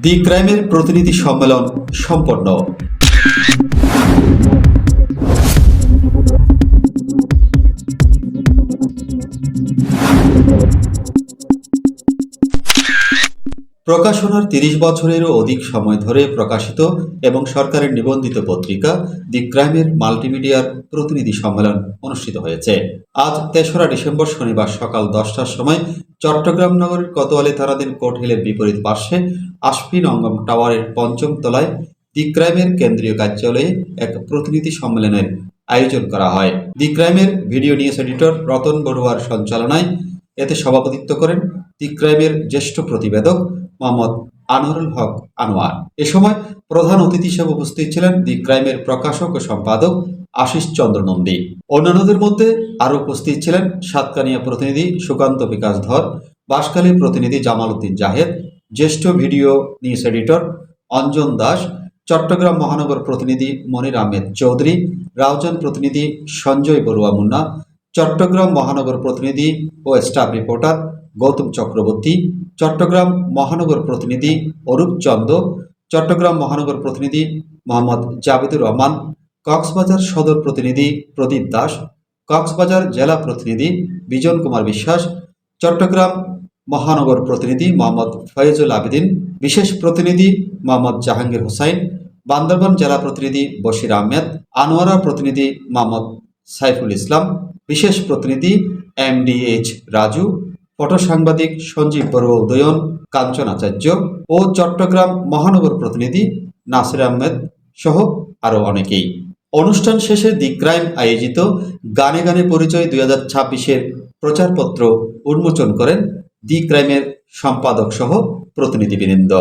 দি ক্রাইমের প্রতিনিধি সম্মেলন সম্পন্ন। প্রকাশনার ৩০ বছরেরও অধিক সময় ধরে প্রকাশিত এবং সরকারের নিবন্ধিত পত্রিকা দি ক্রাইমের মাল্টিমিডিয়ার প্রতিনিধি সম্মেলন অনুষ্ঠিত হয়েছে। আজ ৩রা ডিসেম্বর শনিবার সকাল 10টার সময় চট্টগ্রাম নগরের কোতোয়ালি থানাধীন কোর্ট হিলের বিপরীত পার্শ্বে আশপিন অঙ্গম টাওয়ারের ৫ম তলায় দি ক্রাইমের কেন্দ্রীয় কার্যালয়ে এক প্রতিনিধি সম্মেলনের আয়োজন করা হয়। দি ক্রাইমের ভিডিও নিউজ এডিটর রতন বড়ুয়ার সঞ্চালনায় এতে সভাপতিত্ব করেন দি ক্রাইমের জ্যেষ্ঠ প্রতিবেদক মোহাম্মদ আনোয়ারুল হক আনোয়ার। এ সময় প্রধান অতিথি হিসেবে উপস্থিত ছিলেন দি ক্রাইমের প্রকাশক ও সম্পাদক আশিস চন্দ্র নন্দী। অন্যান্যদের মধ্যে আরও উপস্থিত ছিলেন সাতকানিয়া প্রতিনিধি সুকান্ত বিকাশ ধর, বাঁশখালী প্রতিনিধি জামাল উদ্দিন জাহেদ, জ্যেষ্ঠ video news editor Anjan Das, Chittagong মহানগর প্রতিনিধি মনির আহমেদ চৌধুরী, রাউজান প্রতিনিধি সঞ্জয় বড়ুয়া মুন্না, চট্টগ্রাম মহানগর প্রতিনিধি ও স্টাফ রিপোর্টার গৌতম চক্রবর্তী, চট্টগ্রাম মহানগর প্রতিনিধি অরূপ চন্দ, চট্টগ্রাম মহানগর প্রতিনিধি মোহাম্মদ জাবেদুর রহমান, কক্সবাজার সদর প্রতিনিধি প্রদীপ দাস, কক্সবাজার জেলা প্রতিনিধি বিজন কুমার বিশ্বাস, চট্টগ্রাম মহানগর প্রতিনিধি মোহাম্মদ ফয়েজুল আবেদিন, বিশেষ প্রতিনিধি মোহাম্মদ জাহাঙ্গীর হোসাইন, বান্দরবান জেলা প্রতিনিধি বশির আহমেদ, আনোয়ারা প্রতিনিধি মোহাম্মদ সাইফুল ইসলাম, বিশেষ প্রতিনিধি MDH রাজু, ফটো সাংবাদিক সঞ্জীব বড়ুয়া উদয়ন, কাঞ্চন আচার্য ও চট্টগ্রাম মহানগর প্রতিনিধি নাসির আহমেদ সহ আরও অনেকেই। অনুষ্ঠান শেষে দি ক্রাইম আয়োজিত গানে গানে পরিচয় 2026-এর প্রচারপত্র উন্মোচন করেন দি ক্রাইমের সম্পাদক সহ প্রতিনিধিবৃন্দ।